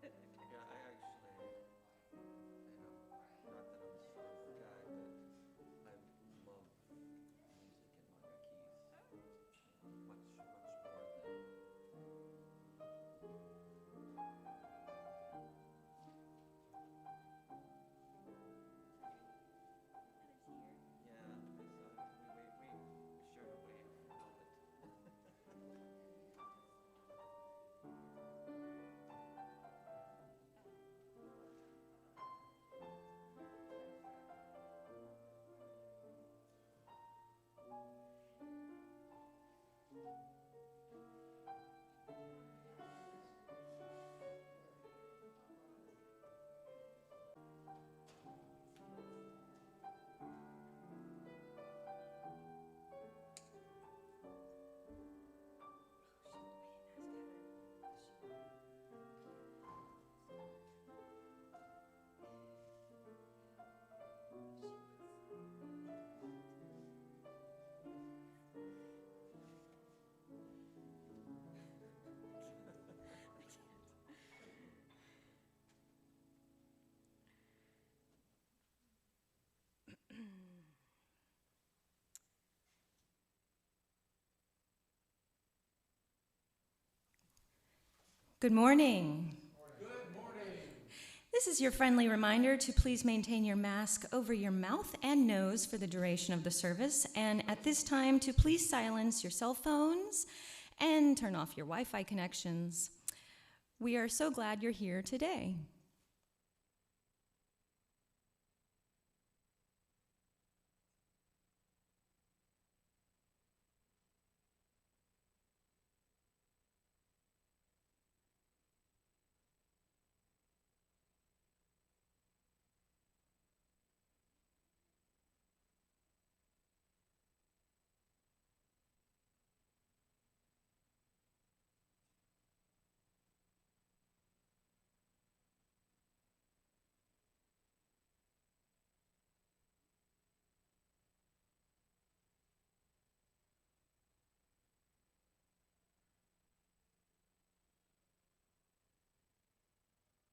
Yeah, I actually, not that I'm a song guy, but I love music in minor keys, much, much more than. Yeah, we shared a wave moment. Good morning. Good morning. This is your friendly reminder to please maintain your mask over your mouth and nose for the duration of the service, and at this time to please silence your cell phones and turn off your Wi-Fi connections. We are so glad you're here today.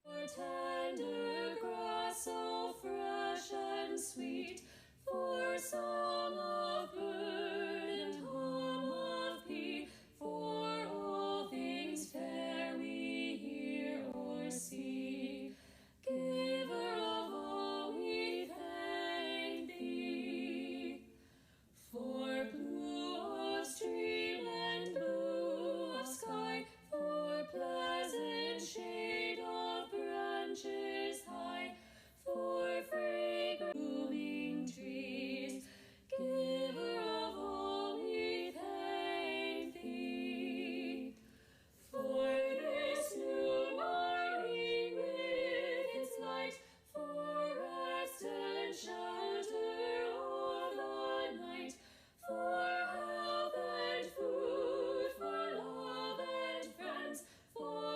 For tender grass so fresh and sweet, for song of bird and hum of bee, for all things fair we hear or see. Giver of all, we thank thee. For blue of stream and blue of sky, for pleasant shade of branches high, for fragrant blooming trees, Giver of all, we thank thee. For this new morning with its light, for rest and shelter of the night, for health and food, for love and friends, for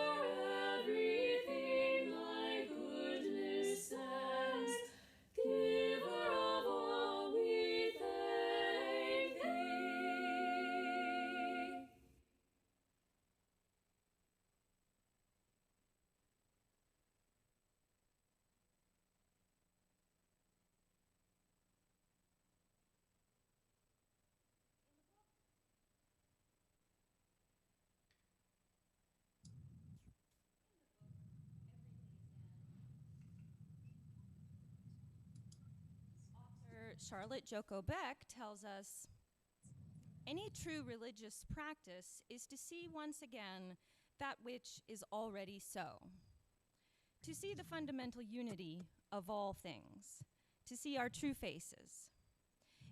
everything thy goodness sends. Giver of all, we thank thee. Charlotte Joko Beck tells us, any true religious practice is to see once again that which is already so, to see the fundamental unity of all things, to see our true faces.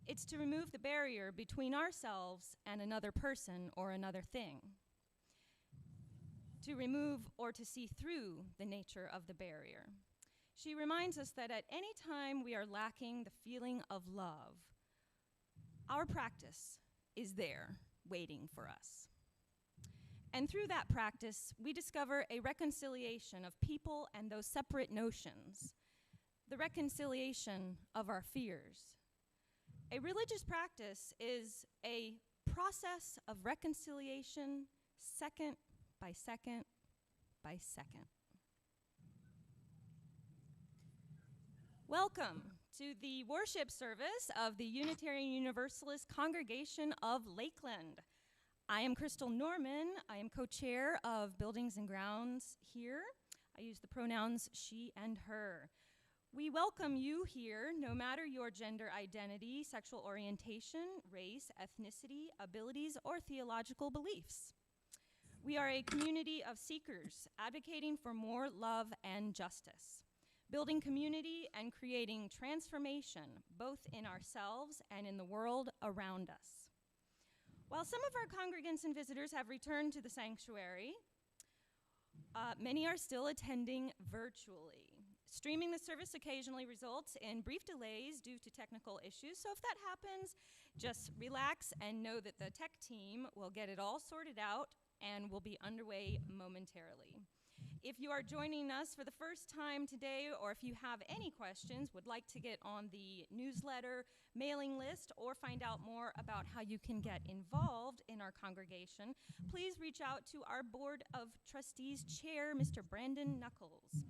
It's to remove the barrier between ourselves and another person or another thing, to remove or to see through the nature of the barrier. She reminds us that at any time we are lacking the feeling of love, our practice is there waiting for us. And through that practice, we discover a reconciliation of people and those separate notions, the reconciliation of our fears. A religious practice is a process of reconciliation second by second by second. Welcome to the worship service of the Unitarian Universalist Congregation of Lakeland. I am Crystal Norman. I am co-chair of Buildings and Grounds here. I use the pronouns she and her. We welcome you here, no matter your gender identity, sexual orientation, race, ethnicity, abilities, or theological beliefs. We are a community of seekers advocating for more love and justice, building community and creating transformation, both in ourselves and in the world around us. While some of our congregants and visitors have returned to the sanctuary, many are still attending virtually. Streaming the service occasionally results in brief delays due to technical issues, so if that happens, just relax and know that the tech team will get it all sorted out and will be underway momentarily. If you are joining us for the first time today, or if you have any questions, would like to get on the newsletter mailing list, or find out more about how you can get involved in our congregation, please reach out to our Board of Trustees Chair, Mr. Brandon Knuckles.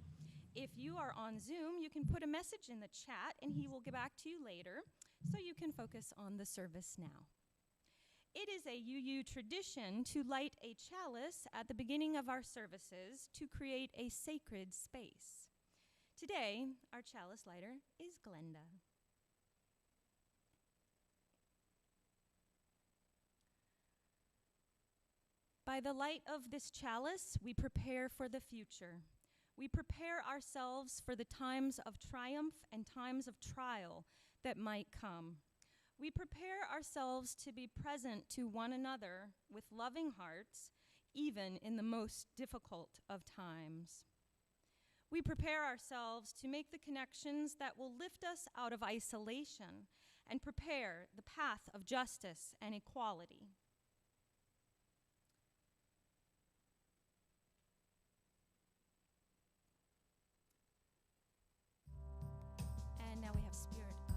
If you are on Zoom, you can put a message in the chat and he will get back to you later, so you can focus on the service now. It is a UU tradition to light a chalice at the beginning of our services to create a sacred space. Today, our chalice lighter is Glenda. By the light of this chalice, we prepare for the future. We prepare ourselves for the times of triumph and times of trial that might come. We prepare ourselves to be present to one another with loving hearts, even in the most difficult of times. We prepare ourselves to make the connections that will lift us out of isolation and prepare the path of justice and equality. And now we have Spirit of Life.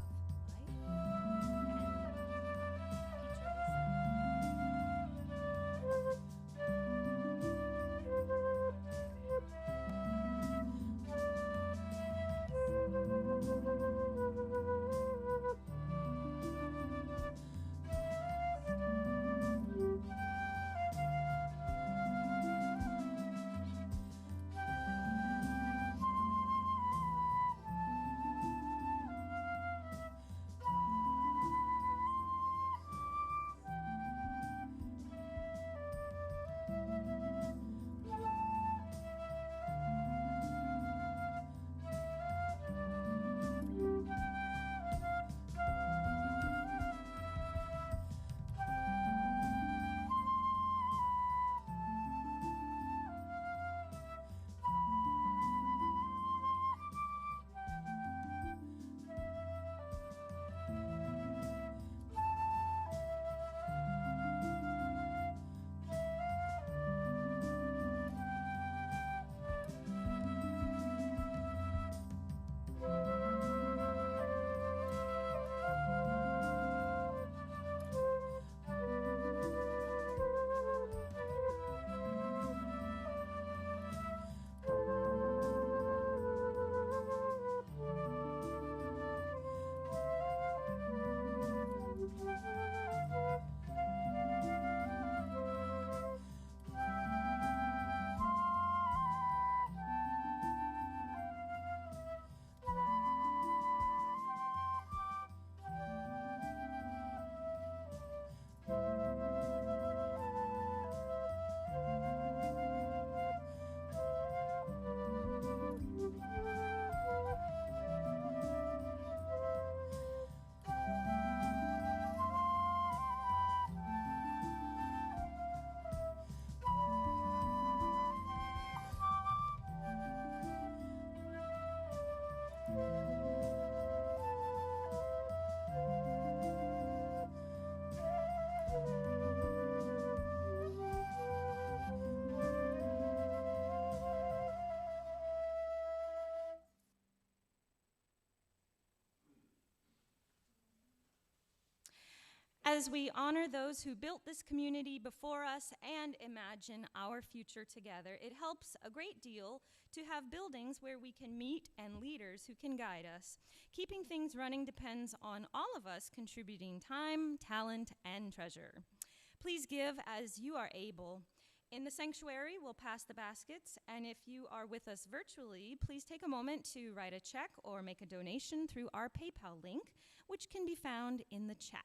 As we honor those who built this community before us and imagine our future together, it helps a great deal to have buildings where we can meet and leaders who can guide us. Keeping things running depends on all of us contributing time, talent, and treasure. Please give as you are able. In the sanctuary, we'll pass the baskets, and if you are with us virtually, please take a moment to write a check or make a donation through our PayPal link, which can be found in the chat.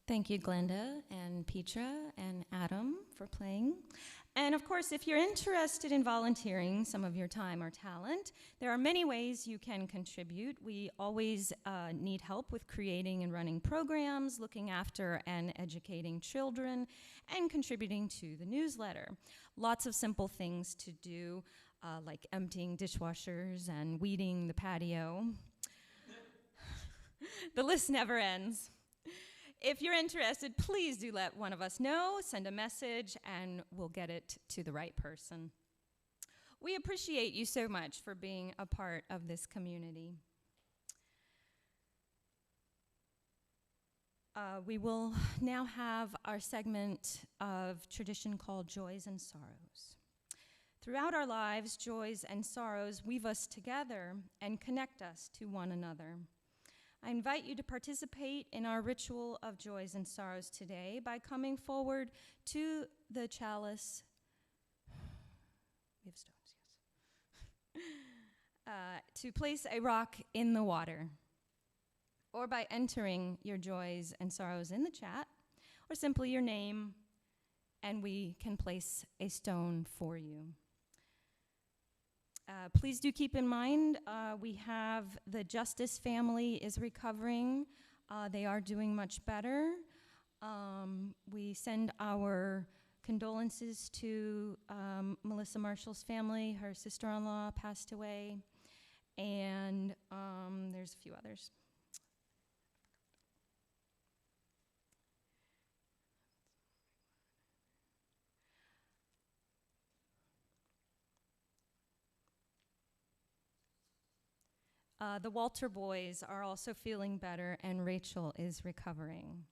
Thank you, Glenda and Petra and Adam for playing. And of course, if you're interested in volunteering some of your time or talent, there are many ways you can contribute. We always need help with creating and running programs, looking after and educating children, and contributing to the newsletter. Lots of simple things to do, like emptying dishwashers and weeding the patio. The list never ends. If you're interested, please do let one of us know, send a message, and we'll get it to the right person. We appreciate you so much for being a part of this community. We will now have our segment of tradition called Joys and Sorrows. Throughout our lives, joys and sorrows weave us together and connect us to one another. I invite you to participate in our ritual of joys and sorrows today by coming forward to the chalice. We have stones, yes. To place a rock in the water, or by entering your joys and sorrows in the chat, or simply your name, and we can place a stone for you. Please do keep in mind, we have the Justice family is recovering. They are doing much better. We send our condolences to Melissa Marshall's family. Her sister-in-law passed away. And there's a few others. The Walter boys are also feeling better, and Rachel is recovering.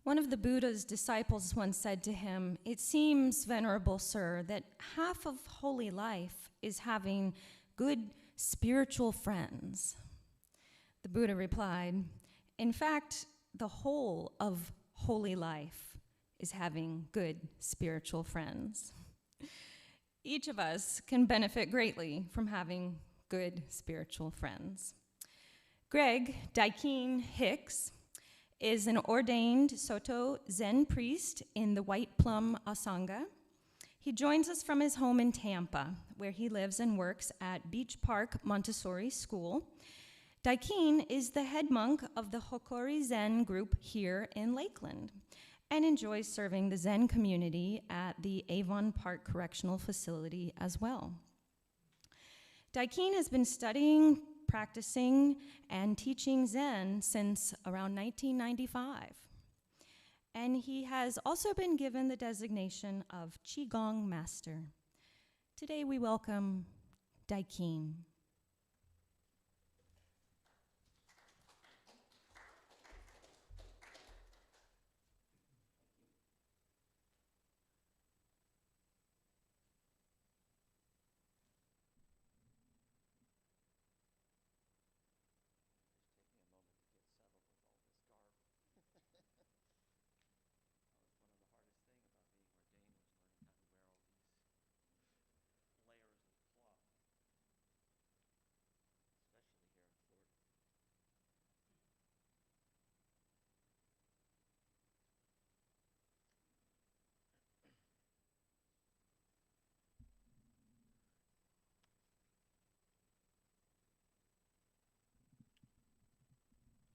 One of the Buddha's disciples once said to him, "It seems, Venerable Sir, that half of holy life is having good spiritual friends." The Buddha replied, "In fact, the whole of holy life is having good spiritual friends." Each of us can benefit greatly from having good spiritual friends. Greg Daiken Hicks is an ordained Soto Zen priest in the White Plum Asanga. He joins us from his home in Tampa, where he lives and works at Beach Park Montessori School. Daiken is the head monk of the Hokori Zen group here in Lakeland and enjoys serving the Zen community at the Avon Park Correctional Facility as well. Daiken has been studying, practicing, and teaching Zen since around 1995. And he has also been given the designation of Qigong Master. Today we welcome Daiken.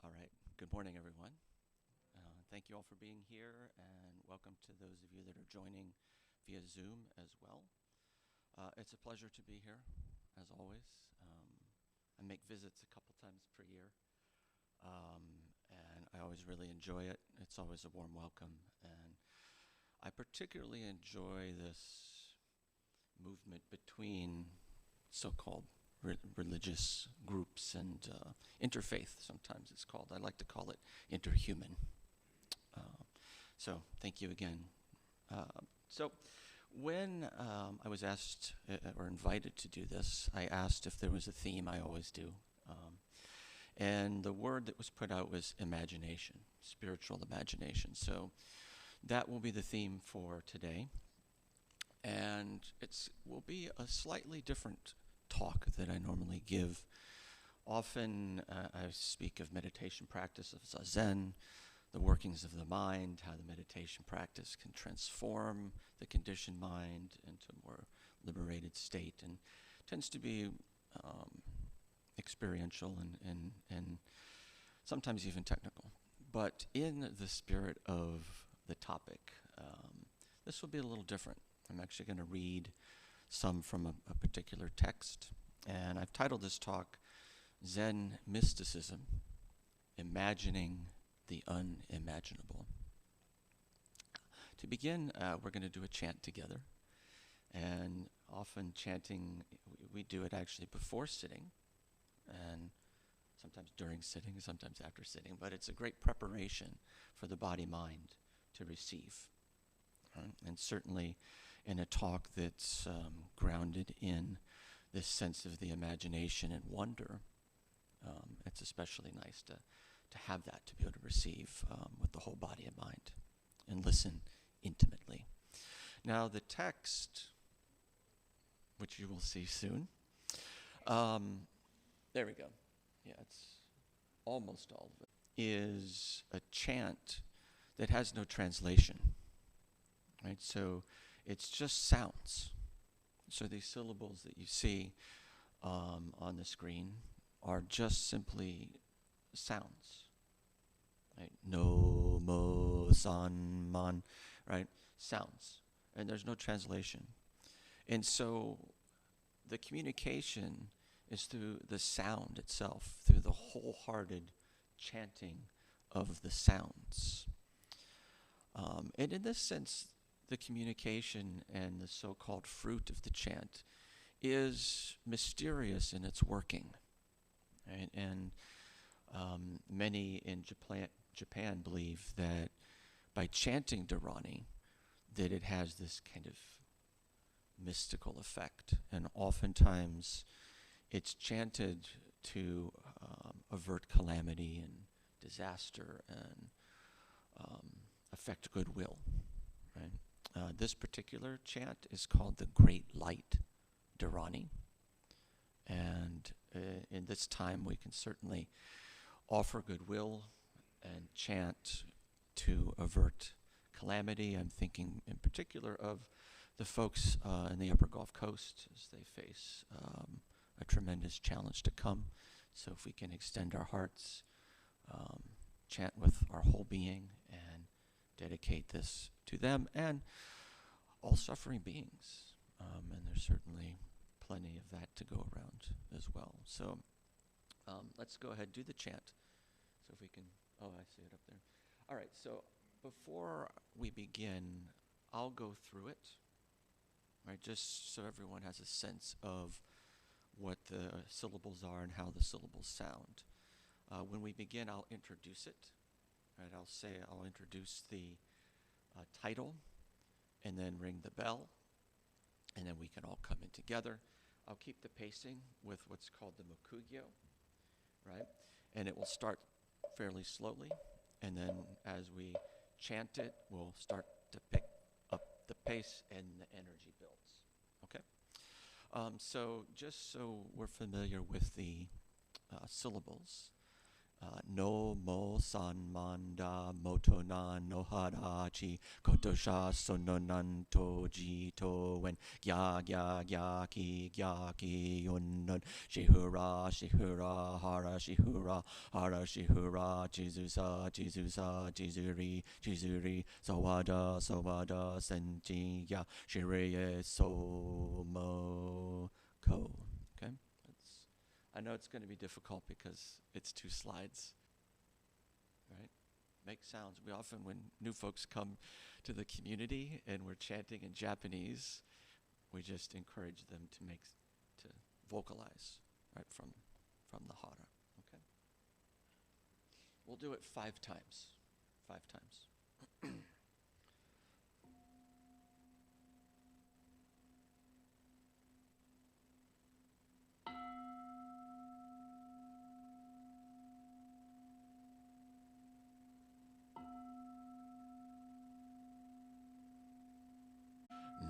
All right. Good morning, everyone. Thank you all for being here, and welcome to those of you that are joining via Zoom as well. It's a pleasure to be here, as always. I make visits a couple times per year, and I always really enjoy it. It's always a warm welcome, and I particularly enjoy this movement between so-called religious groups and interfaith, sometimes it's called. I like to call it interhuman. So thank you again. So when I was asked or invited to do this, I asked if there was a theme. I always do. And the word that was put out was imagination, spiritual imagination. So that will be the theme for today. And it will be a slightly different talk that I normally give. Often I speak of meditation practice of Zazen, the workings of the mind, how the meditation practice can transform the conditioned mind into a more liberated state, and tends to be experiential and sometimes even technical. But in the spirit of the topic, this will be a little different. I'm actually going to read some from a particular text, and I've titled this talk, Zen Mysticism, Imagining the Unimaginable. To begin, we're going to do a chant together, and often chanting, we do it actually before sitting, and sometimes during sitting, sometimes after sitting, but it's a great preparation for the body-mind to receive. Right? And certainly in a talk that's grounded in this sense of the imagination and wonder, it's especially nice to have that, to be able to receive with the whole body and mind and listen intimately. Now the text, which you will see soon, there we go. Yeah, it's almost all of it, is a chant that has no translation. Right, so it's just sounds. So these syllables that you see on the screen are just simply sounds. Right? No, mo, san, man, right? Sounds. And there's no translation. And so the communication is through the sound itself, through the wholehearted chanting of the sounds. And in this sense, the communication and the so-called fruit of the chant is mysterious in its working. Right? And many in Japan believe that by chanting Dharani that it has this kind of mystical effect. And oftentimes it's chanted to avert calamity and disaster and affect goodwill, right? This particular chant is called the Great Light Dharani. And in this time we can certainly offer goodwill and chant to avert calamity. I'm thinking in particular of the folks in the Upper Gulf Coast as they face a tremendous challenge to come. So if we can extend our hearts, chant with our whole being, and dedicate this to them and all suffering beings. And there's certainly plenty of that to go around as well. So let's go ahead and do the chant. So if we can, oh, I see it up there. All right, so before we begin, I'll go through it, right, just so everyone has a sense of what the syllables are and how the syllables sound. When we begin, I'll introduce it, right? I'll introduce the title, and then ring the bell, and then we can all come in together. I'll keep the pacing with what's called the Mukugyo, right? And it will start fairly slowly, and then as we chant it, we'll start to pick up the pace and the energy builds, okay? So just so we're familiar with the syllables, no mo san manda moto na no harachi kotosha sononan toji to when gya ki yonnon shihura hara shihura jizusa jizuri sawada senji ya shireye somo ko. Okay? I know it's going to be difficult because it's 2 slides, right? Make sounds. We often, when new folks come to the community and we're chanting in Japanese, we just encourage them to vocalize, right, from the hara, okay? We'll do it 5 times. 5 times.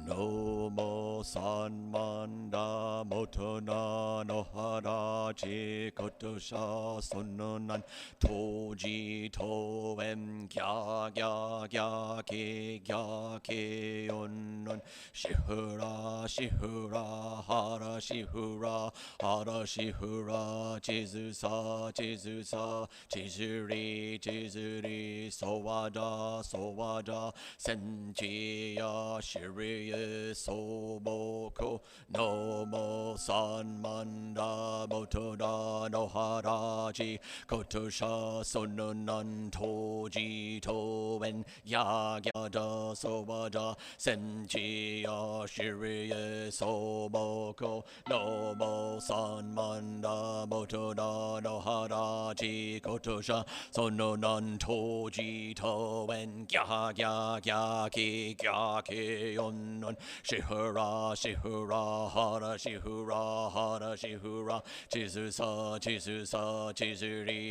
No mo san manda moto na no harachi kotosha sononan toji to en gya ki onnon shihura hara shihura jizusa jizuri sowada senji ya shiri soboko no mo san manda moto na no haraji kotosha sononan toji to en da sowada senji ya shiri soboko no mo san manda moto na no haraji kotosha sononan toji to en ki onnon shihura hara shihura jizusa jizuri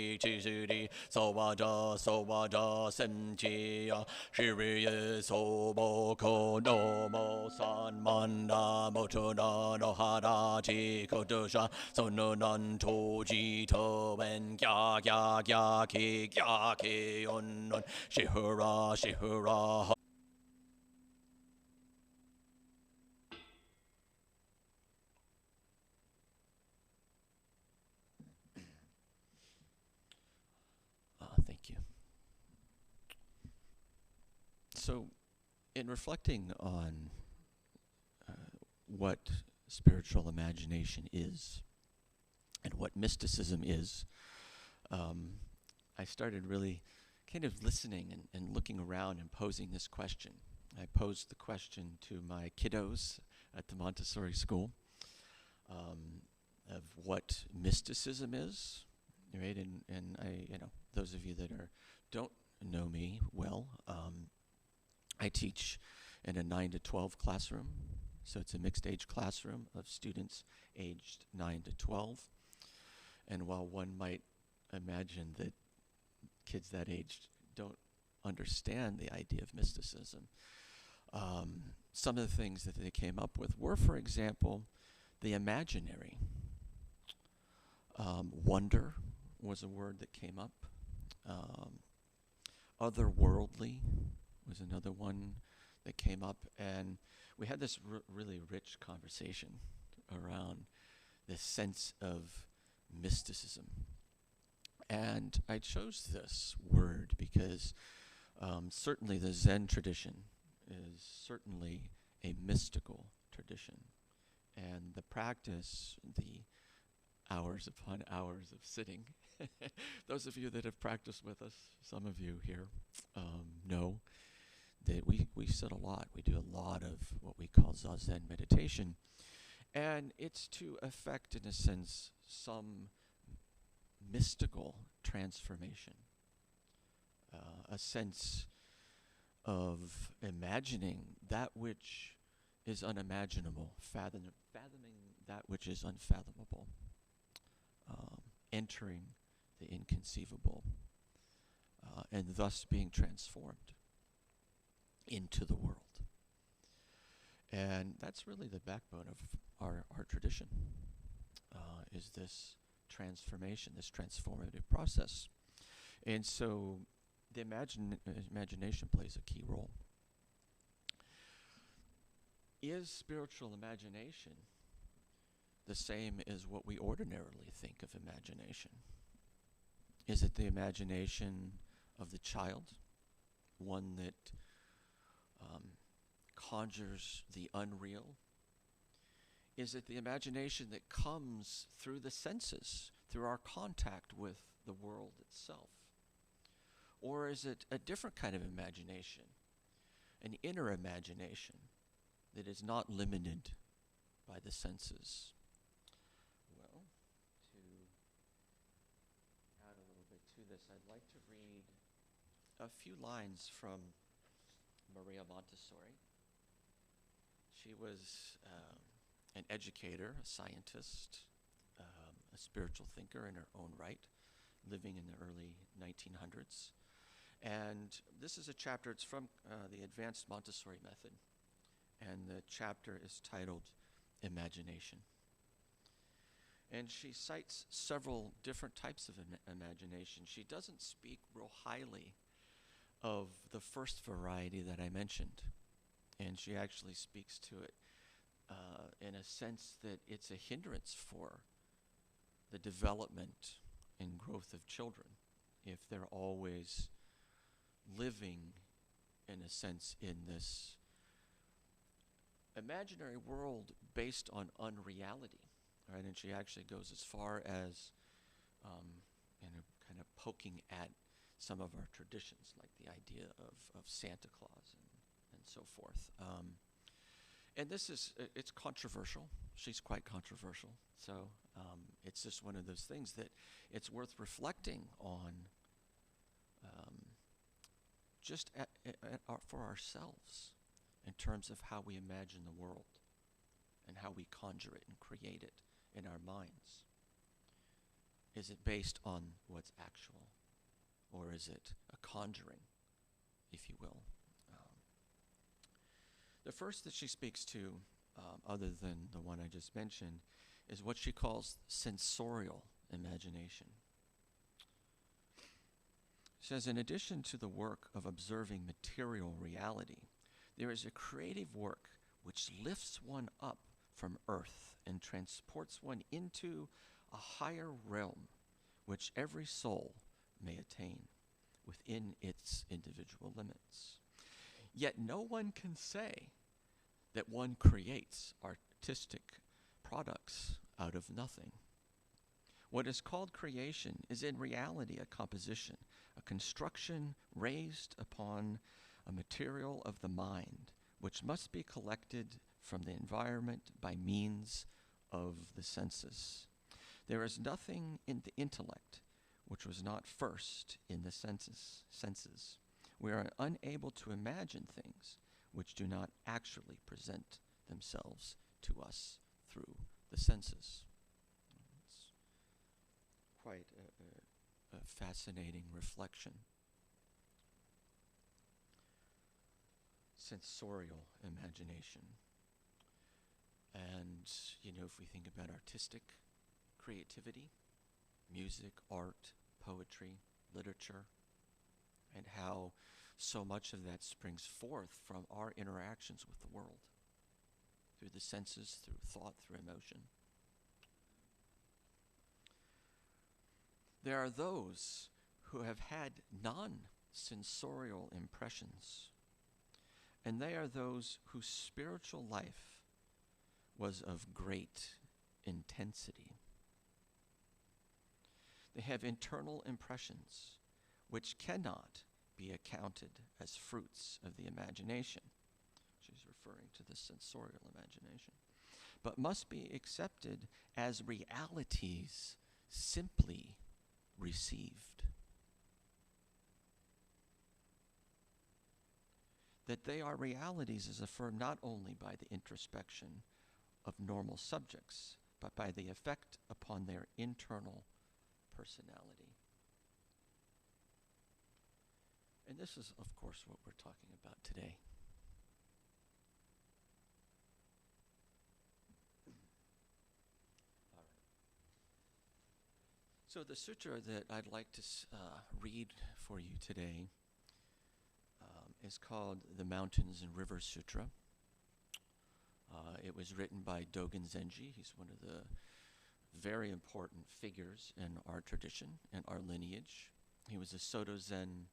sowada senji ya shiri soboko no mo san manda moto na no haraji kotosha sononan toji to en ki onnon shihura thank you. So, in reflecting on what spiritual imagination is and what mysticism is, I started really kind of listening and looking around and posing this question. I posed the question to my kiddos at the Montessori school of what mysticism is, right? And I, those of you that don't know me well, I teach in a 9 to 12 classroom. So it's a mixed age classroom of students aged 9 to 12. And while one might imagine that kids that age don't understand the idea of mysticism, some of the things that they came up with were, for example, the imaginary. Wonder was a word that came up. Otherworldly was another one that came up. And we had this really rich conversation around this sense of mysticism. And I chose this word because certainly the Zen tradition is certainly a mystical tradition. And the practice, the hours upon hours of sitting, those of you that have practiced with us, some of you here know that we sit a lot. We do a lot of what we call Zazen meditation. And it's to effect, in a sense, some mystical transformation, a sense of imagining that which is unimaginable, fathoming that which is unfathomable, entering the inconceivable, and thus being transformed into the world. And that's really the backbone of our tradition, is this transformation, this transformative process. And so the imagination plays a key role. Is spiritual imagination the same as what we ordinarily think of imagination? Is it the imagination of the child, one that conjures the unreal? Is it the imagination that comes through the senses, through our contact with the world itself? Or is it a different kind of imagination, an inner imagination that is not limited by the senses? Well, to add a little bit to this, I'd like to read a few lines from Maria Montessori. She was an educator, a scientist, a spiritual thinker in her own right, living in the early 1900s. And this is a chapter, it's from the Advanced Montessori Method, and the chapter is titled Imagination. And she cites several different types of imagination. She doesn't speak real highly of the first variety that I mentioned, and she actually speaks to it in a sense that it's a hindrance for the development and growth of children if they're always living, in a sense, in this imaginary world based on unreality, right? And she actually goes as far as kind of poking at some of our traditions, like the idea of Santa Claus and so forth. And this is, it's controversial. She's quite controversial. So it's just one of those things that it's worth reflecting on just for ourselves in terms of how we imagine the world and how we conjure it and create it in our minds. Is it based on what's actual, or is it a conjuring, if you will? The first that she speaks to, other than the one I just mentioned, is what she calls sensorial imagination. She says, in addition to the work of observing material reality, there is a creative work which lifts one up from earth and transports one into a higher realm which every soul may attain within its individual limits. Yet no one can say that one creates artistic products out of nothing. What is called creation is in reality a composition, a construction raised upon a material of the mind, which must be collected from the environment by means of the senses. There is nothing in the intellect which was not first in the senses. We are unable to imagine things which do not actually present themselves to us through the senses. It's quite a fascinating reflection. Sensorial imagination. And, if we think about artistic creativity, music, art, poetry, literature, and how so much of that springs forth from our interactions with the world, through the senses, through thought, through emotion. There are those who have had non-sensorial impressions, and they are those whose spiritual life was of great intensity. They have internal impressions which cannot be accounted as fruits of the imagination. She's referring to the sensorial imagination, but must be accepted as realities simply received. That they are realities is affirmed not only by the introspection of normal subjects, but by the effect upon their internal personality. And this is, of course, what we're talking about today. All right. So the sutra that I'd like to read for you today is called the Mountains and Rivers Sutra. It was written by Dogen Zenji. He's one of the very important figures in our tradition and our lineage. He was a Soto Zen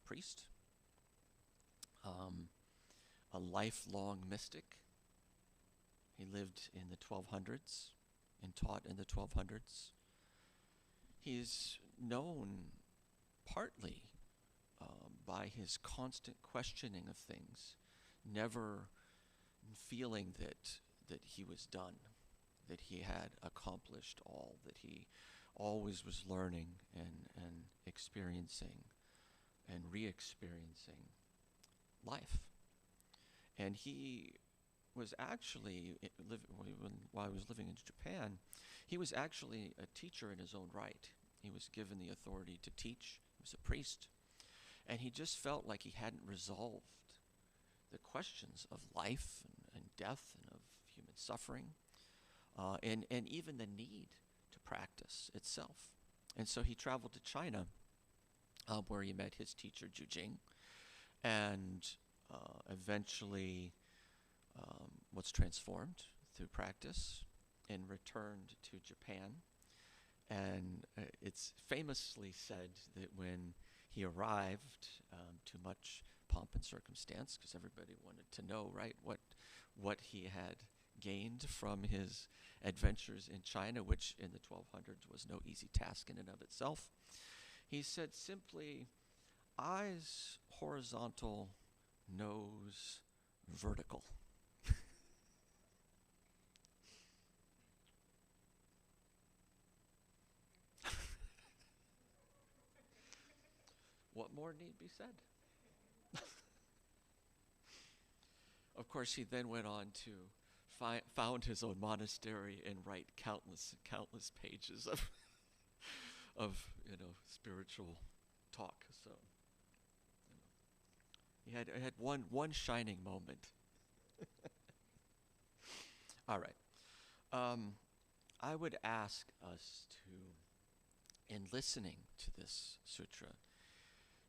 priest, a lifelong mystic. He lived in the 1200s and taught in the 1200s. He's known partly by his constant questioning of things, never feeling that he was done, that he had accomplished all, that he always was learning and experiencing and re-experiencing life. And he was actually, while he was living in Japan, he was actually a teacher in his own right. He was given the authority to teach. He was a priest. And he just felt like he hadn't resolved the questions of life and death and of human suffering, and even the need to practice itself. And so he traveled to China, where he met his teacher, Ju Jing, and eventually was transformed through practice and returned to Japan. And it's famously said that when he arrived, to much pomp and circumstance, because everybody wanted to know, right, what he had gained from his adventures in China, which in the 1200s was no easy task in and of itself. He said simply, eyes horizontal, nose vertical. What more need be said? Of course, he then went on to found his own monastery and write countless pages of spiritual talk. So he had one shining moment. All right. I would ask us to, in listening to this sutra,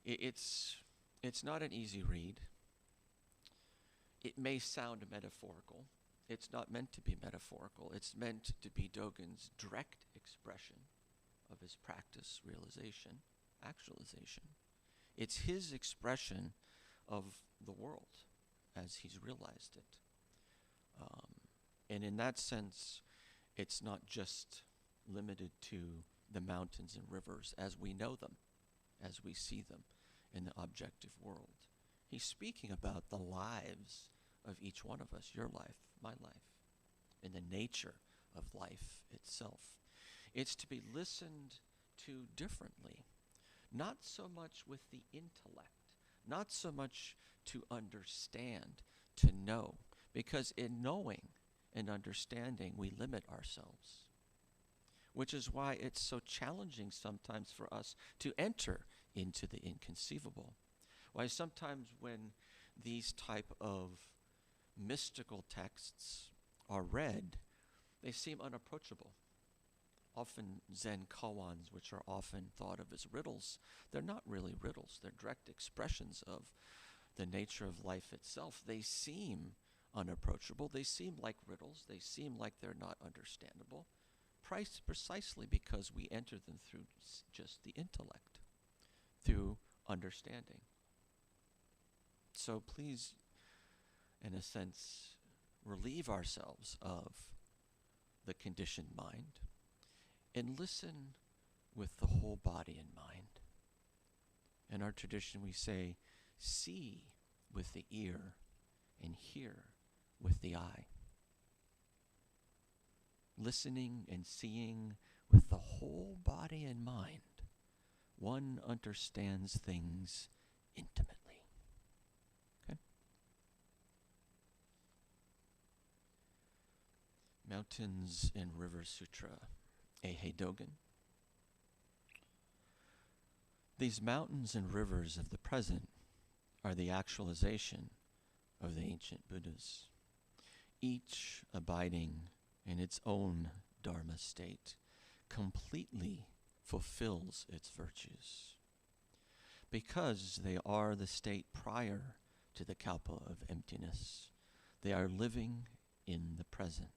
it's not an easy read. It may sound metaphorical. It's not meant to be metaphorical. It's meant to be Dogen's direct expression of his practice, realization, actualization. It's his expression of the world as he's realized it. And in that sense, it's not just limited to the mountains and rivers as we know them, as we see them in the objective world. He's speaking about the lives of each one of us, your life, my life, and the nature of life itself. It's to be listened to differently. Not so much with the intellect, not so much to understand, to know, because in knowing and understanding we limit ourselves, which is why it's so challenging sometimes for us to enter into the inconceivable. Why sometimes when these type of mystical texts are read, they seem unapproachable. Often Zen koans, which are often thought of as riddles, they're not really riddles. They're direct expressions of the nature of life itself. They seem unapproachable. They seem like riddles. They seem like they're not understandable, precisely because we enter them through just the intellect, through understanding. So please, in a sense, relieve ourselves of the conditioned mind and listen with the whole body in mind. In our tradition we say, see with the ear and hear with the eye. Listening and seeing with the whole body and mind, one understands things intimately. Okay? Mountains and Rivers Sutra, Eihei Dogen. These mountains and rivers of the present are the actualization of the ancient Buddhas, each abiding in its own Dharma state, completely fulfills its virtues. Because they are the state prior to the kalpa of emptiness, they are living in the present.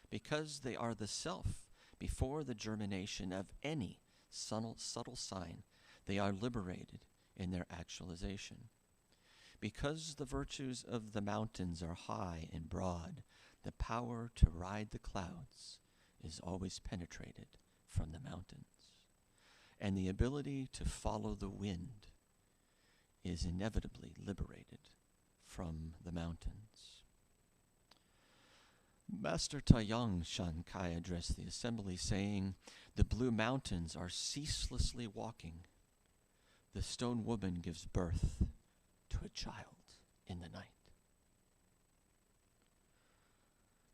Because they are the self before the germination of any subtle sign, they are liberated in their actualization. Because the virtues of the mountains are high and broad, the power to ride the clouds is always penetrated from the mountains. And the ability to follow the wind is inevitably liberated from the mountains. Master Taiyang Shankai addressed the assembly saying, "The blue mountains are ceaselessly walking. The stone woman gives birth to a child in the night."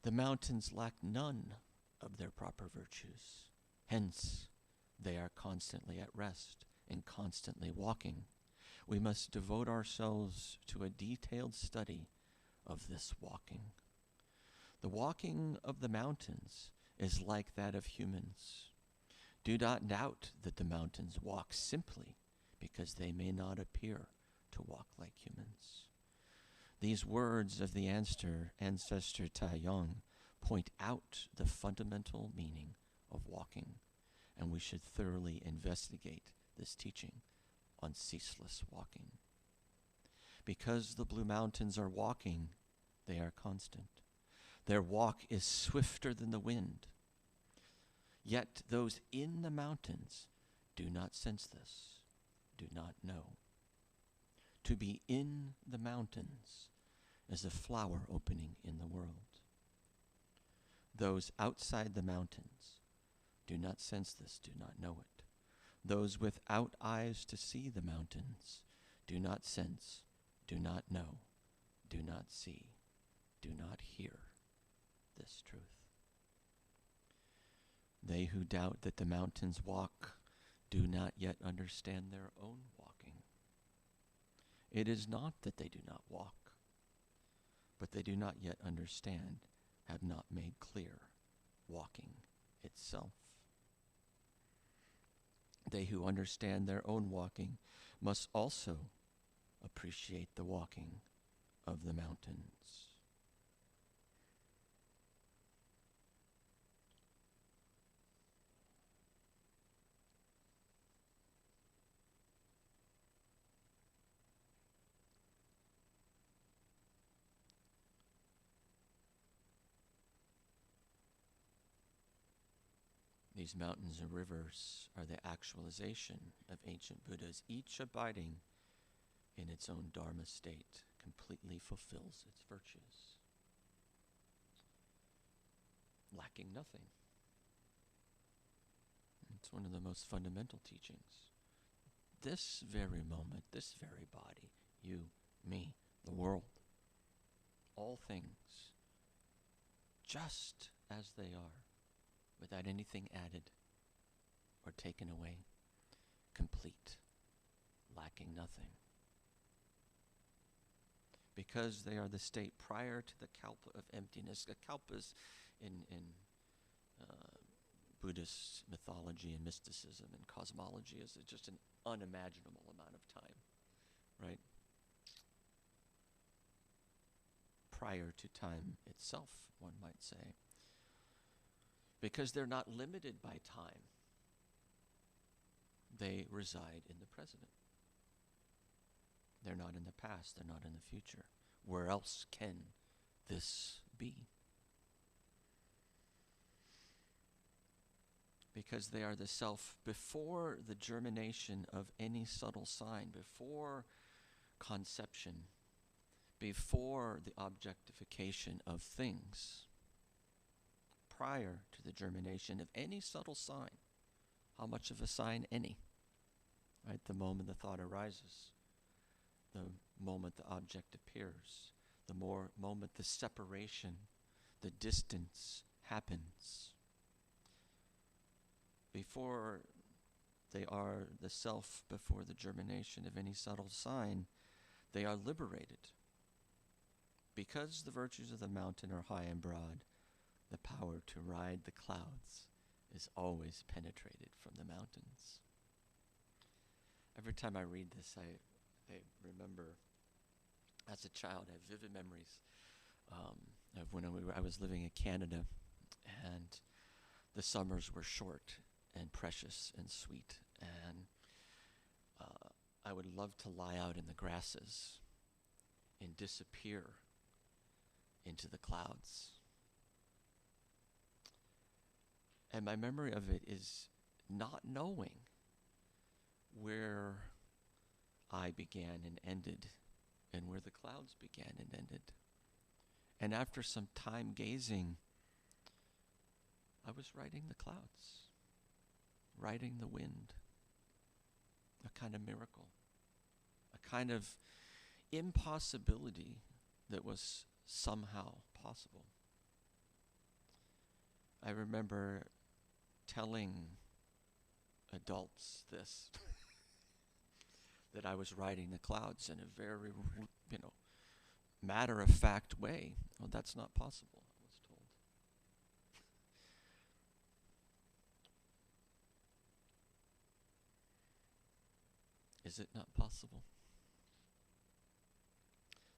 The mountains lack none of their proper virtues. Hence, they are constantly at rest and constantly walking. We must devote ourselves to a detailed study of this walking. The walking of the mountains is like that of humans. Do not doubt that the mountains walk simply because they may not appear to walk like humans. These words of the ancestor Taiyang point out the fundamental meaning of walking, and we should thoroughly investigate this teaching on ceaseless walking. Because the blue mountains are walking, they are constant. Their walk is swifter than the wind. Yet those in the mountains do not sense this, do not know. To be in the mountains is a flower opening in the world. Those outside the mountains do not sense this, do not know it. Those without eyes to see the mountains do not sense, do not know, do not see, do not hear this truth. They who doubt that the mountains walk do not yet understand their own walking. It is not that they do not walk, but they do not yet understand, have not made clear walking itself. They who understand their own walking must also appreciate the walking of the mountains. These mountains and rivers are the actualization of ancient Buddhas, each abiding in its own Dharma state, completely fulfills its virtues, lacking nothing. And It's one of the most fundamental teachings. This very moment, this very body, you, me, the world, all things, just as they are, without anything added or taken away, complete, lacking nothing. Because they are the state prior to the kalpa of emptiness. The kalpas in Buddhist mythology and mysticism and cosmology is just an unimaginable amount of time, right? Prior to time itself, one might say. Because they're not limited by time. They reside in the present. They're not in the past, they're not in the future. Where else can this be? Because they are the self before the germination of any subtle sign, before conception, before the objectification of things, prior to the germination of any subtle sign. How much of a sign? Any. Right? The moment the thought arises, the moment the object appears, the moment the separation, the distance happens. Before they are the self, before the germination of any subtle sign, they are liberated. Because the virtues of the mountain are high and broad, the power to ride the clouds is always penetrated from the mountains. Every time I read this, I remember, as a child, I have vivid memories of when I was living in Canada, and the summers were short and precious and sweet, and I would love to lie out in the grasses and disappear into the clouds. And my memory of it is not knowing where I began and ended, and where the clouds began and ended. And after some time gazing, I was riding the clouds, riding the wind, a kind of miracle, a kind of impossibility that was somehow possible. I remember telling adults this, that I was riding the clouds in a very, matter-of-fact way. Well, that's not possible, I was told. Is it not possible?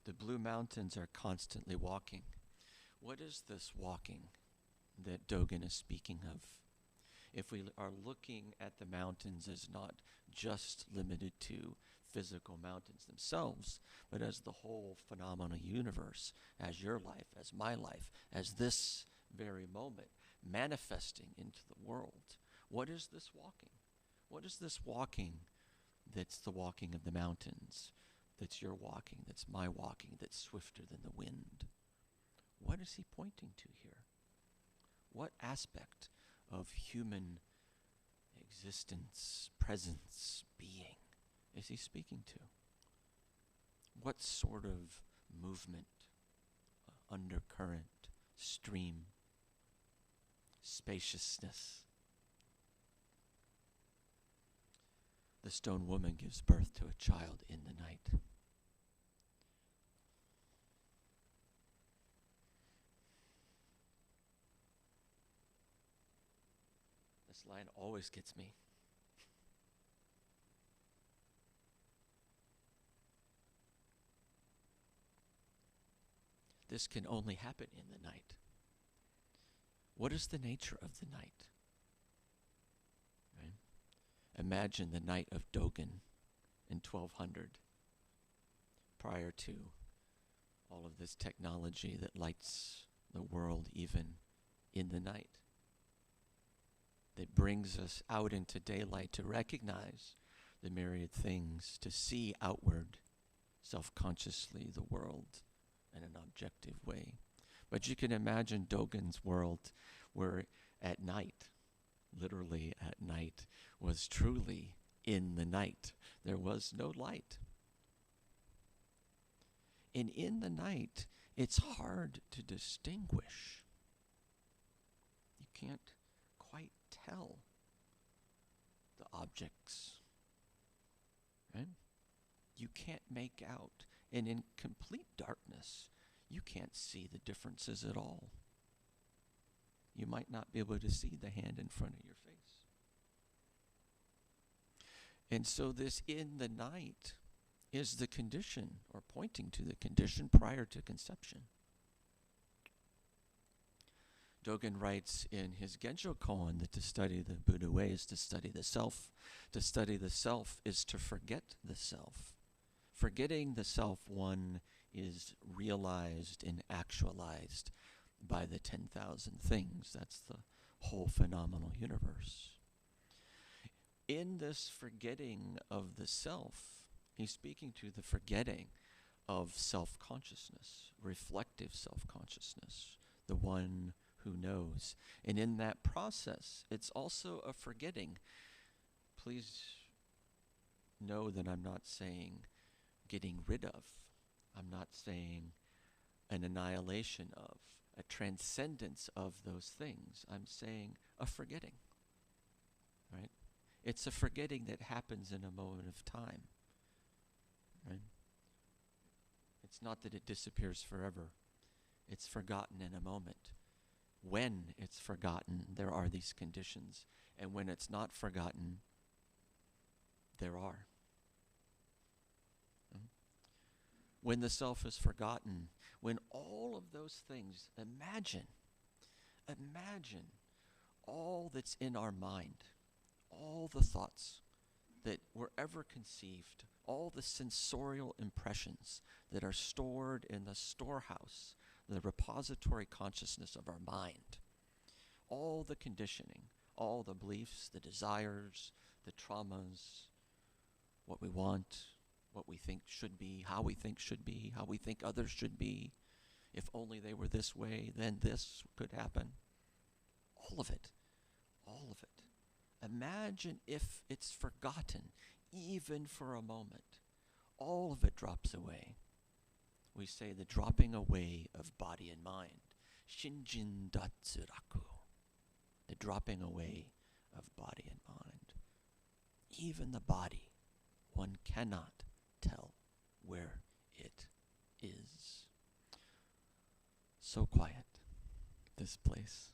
The Blue Mountains are constantly walking. What is this walking that Dogen is speaking of? If we are looking at the mountains as not just limited to physical mountains themselves, but as the whole phenomenal universe, as your life, as my life, as this very moment, manifesting into the world. What is this walking? What is this walking that's the walking of the mountains, that's your walking, that's my walking, that's swifter than the wind? What is he pointing to here? What aspect of human existence, presence, being is he speaking to? What sort of movement, undercurrent, stream, spaciousness? The stone woman gives birth to a child in the night. This line always gets me. This can only happen in the night. What is the nature of the night? Right? Imagine the night of Dogen in 1200, prior to all of this technology that lights the world even in the night, that brings us out into daylight to recognize the myriad things, to see outward, self-consciously, the world in an objective way. But you can imagine Dogen's world where at night, literally at night was truly in the night. There was no light. And in the night, it's hard to distinguish. You can't quite tell the objects, right? You can't make out. And in complete darkness, you can't see the differences at all. You might not be able to see the hand in front of your face. And so this in the night is the condition, or pointing to the condition prior to conception. Dogen writes in his Genjo koan that to study the Buddha way is to study the self. To study the self is to forget the self. Forgetting the self, one is realized and actualized by the 10,000 things. That's the whole phenomenal universe. In this forgetting of the self, he's speaking to the forgetting of self-consciousness, reflective self-consciousness, the one who knows. And in that process, it's also a forgetting. Please know that I'm not saying getting rid of. I'm not saying an annihilation of, a transcendence of those things. I'm saying a forgetting, right? It's a forgetting that happens in a moment of time, right? It's not that it disappears forever. It's forgotten in a moment. When it's forgotten, there are these conditions. And when it's not forgotten, there are. When the self is forgotten, when all of those things, imagine all that's in our mind, all the thoughts that were ever conceived, all the sensorial impressions that are stored in the storehouse, the repository consciousness of our mind, all the conditioning, all the beliefs, the desires, the traumas, what we want, what we think should be, how we think others should be. If only they were this way, then this could happen. All of it. Imagine if it's forgotten, even for a moment. All of it drops away. We say the dropping away of body and mind. Shinjin datsuraku. The dropping away of body and mind. Even the body, one cannot tell where it is. So quiet, this place.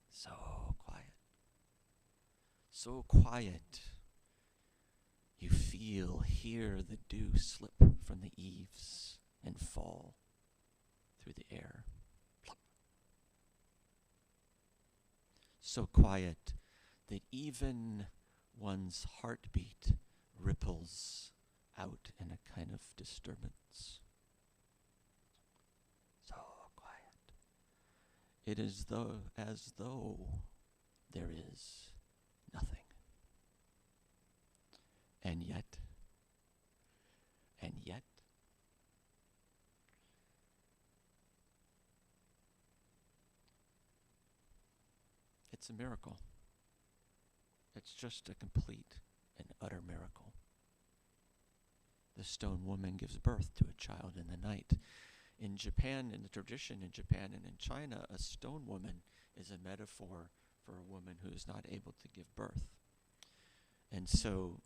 So quiet. So quiet. You hear the dew slip from the eaves and fall through the air. Plop. So quiet that even one's heartbeat ripples out in a kind of disturbance. So quiet. It is as though there is nothing. And yet, it's a miracle. It's just a complete and utter miracle. The stone woman gives birth to a child in the night. In Japan, in the tradition in Japan and in China, a stone woman is a metaphor for a woman who is not able to give birth. And so,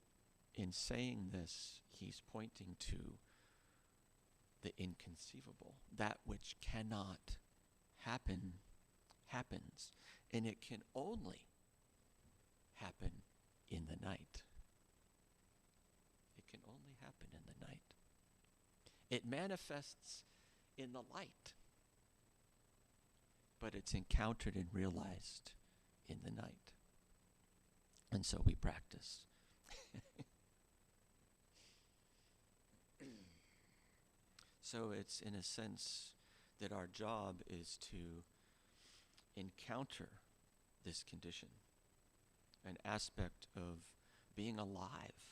in saying this, he's pointing to the inconceivable. That which cannot happen, happens. And it can only happen in the night. It can only happen in the night. It manifests in the light, but it's encountered and realized in the night. And so we practice. So it's in a sense that our job is to encounter this condition, an aspect of being alive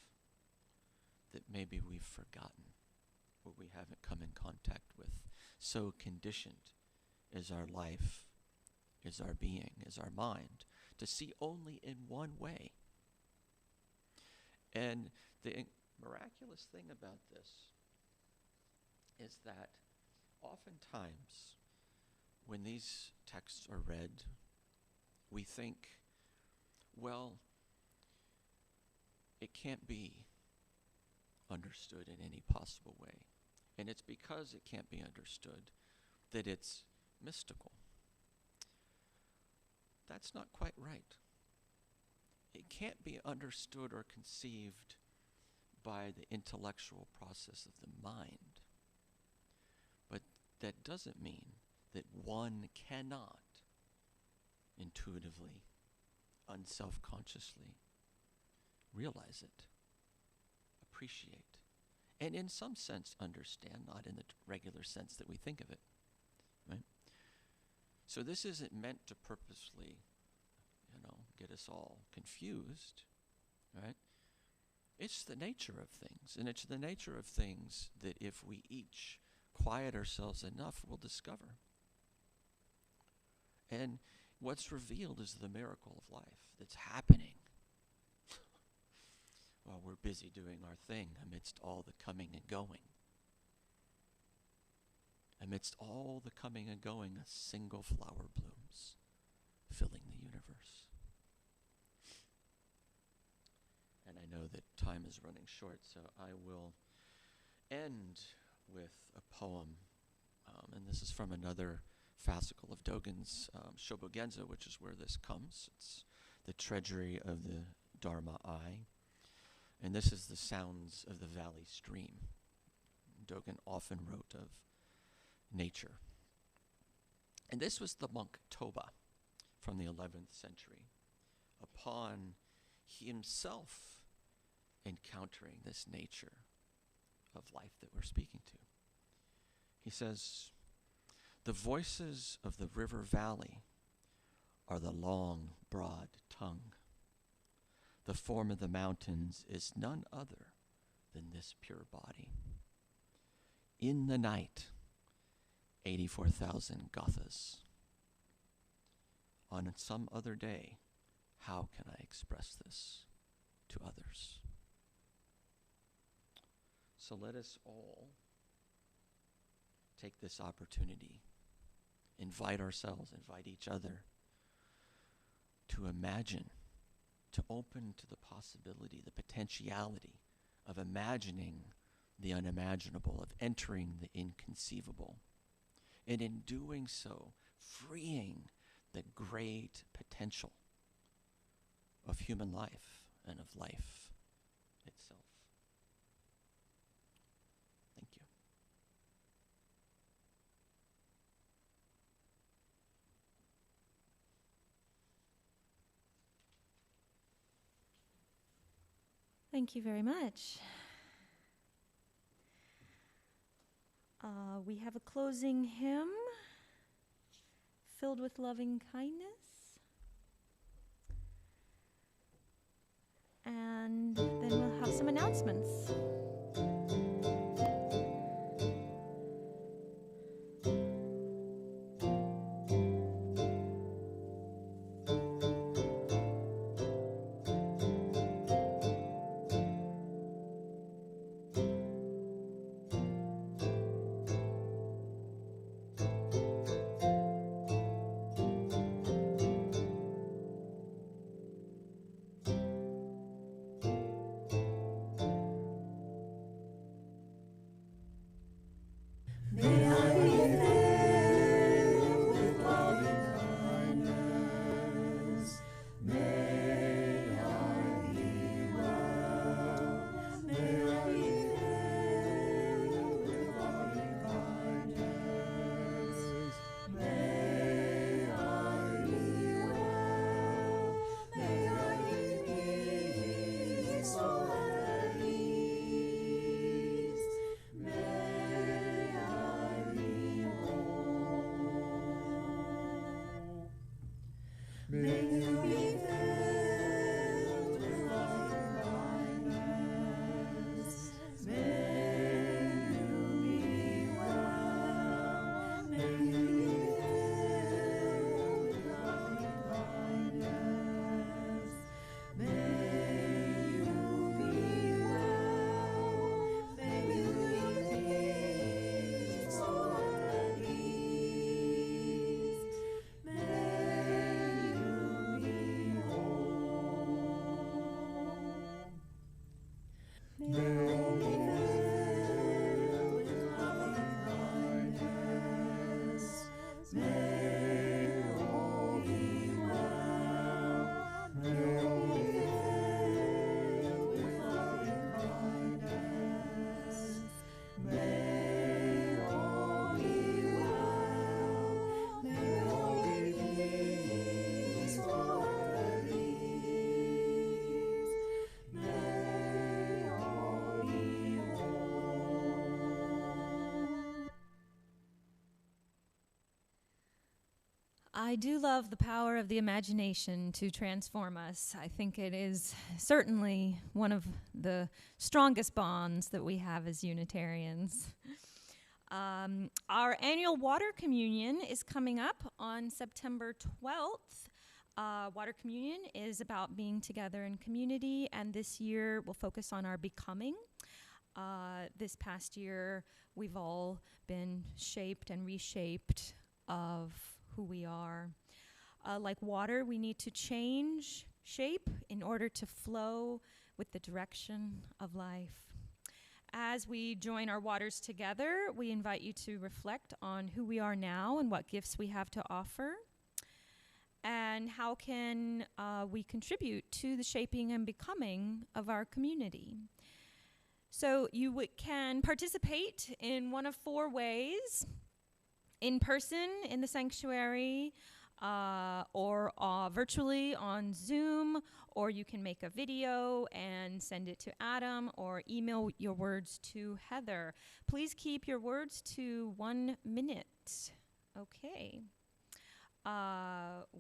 that maybe we've forgotten or we haven't come in contact with. So conditioned is our life is our being, is our mind, to see only in one way. And the miraculous thing about this is that oftentimes when these texts are read, we think, well, it can't be understood in any possible way. And it's because it can't be understood that it's mystical. That's not quite right. It can't be understood or conceived by the intellectual process of the mind. But that doesn't mean that one cannot intuitively, unselfconsciously realize it, appreciate, and in some sense understand, not in the regular sense that we think of it, right? So this isn't meant to purposely, get us all confused, right? It's the nature of things, and it's the nature of things that if we each quiet ourselves enough, we'll discover. And what's revealed is the miracle of life that's happening while we're busy doing our thing amidst all the coming and going. Amidst all the coming and going, a single flower blooms, filling the universe. And I know that time is running short, so I will end with a poem. And this is from another fascicle of Dogen's Shobogenzo, which is where this comes. It's the treasury of the Dharma Eye. And this is the sounds of the valley stream. Dogen often wrote of nature. And this was the monk Toba from the 11th century, upon himself encountering this nature of life that we're speaking to. He says, "The voices of the river valley are the long, broad tongue. The form of the mountains is none other than this pure body. In the night, 84,000 gathas. On some other day, how can I express this to others?" So let us all take this opportunity, invite ourselves, invite each other to imagine, to open to the possibility, the potentiality of imagining the unimaginable, of entering the inconceivable, and in doing so, freeing the great potential of human life and of life itself. Thank you. Thank you very much. We have a closing hymn filled with loving kindness. And then we'll have some announcements. I do love the power of the imagination to transform us. I think it is certainly one of the strongest bonds that we have as Unitarians. Our annual water communion is coming up on September 12th. Water communion is about being together in community, and this year we'll focus on our becoming. This past year, we've all been shaped and reshaped of who we are. Like water, we need to change shape in order to flow with the direction of life. As we join our waters together, we invite you to reflect on who we are now and what gifts we have to offer, and how can we contribute to the shaping and becoming of our community. So you can participate in one of 4 ways: in person in the sanctuary, or virtually on Zoom, or you can make a video and send it to Adam, or email your words to Heather. Please keep your words to 1 minute. Okay.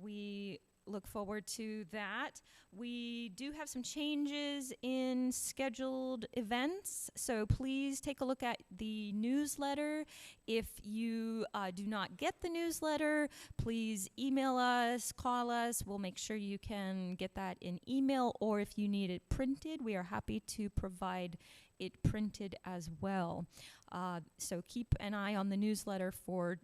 We look forward to that. We do have some changes in scheduled events, so please take a look at the newsletter. If you do not get the newsletter, please email us, call us. We'll make sure you can get that in email, or if you need it printed, we are happy to provide it printed as well. So keep an eye on the newsletter for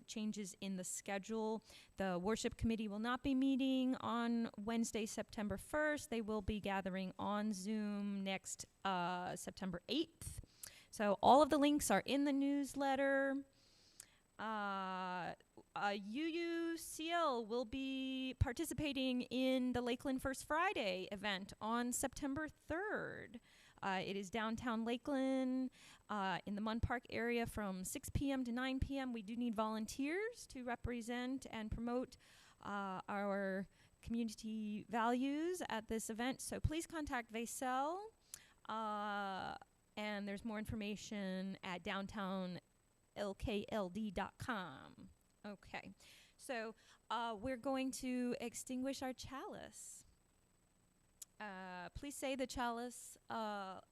changes in the schedule. The worship committee will not be meeting on Wednesday, September 1st. They will be gathering on Zoom next September 8th. So all of the links are in the newsletter. UUCL will be participating in the Lakeland First Friday event on September 3rd. It is downtown Lakeland in the Munn Park area from 6 p.m. to 9 p.m. We do need volunteers to represent and promote our community values at this event. So please contact Vaisel, and there's more information at downtownlkld.com. Okay, so we're going to extinguish our chalice. Please say the chalice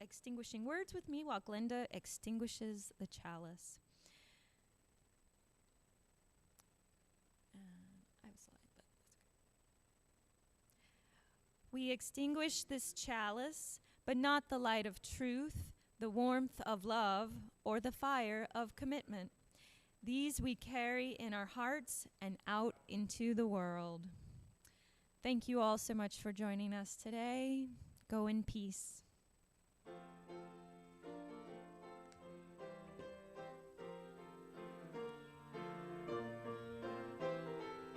extinguishing words with me while Glenda extinguishes the chalice. I have a slide, but that's okay. We extinguish this chalice, but not the light of truth, the warmth of love, or the fire of commitment. These we carry in our hearts and out into the world. Thank you all so much for joining us today. Go in peace.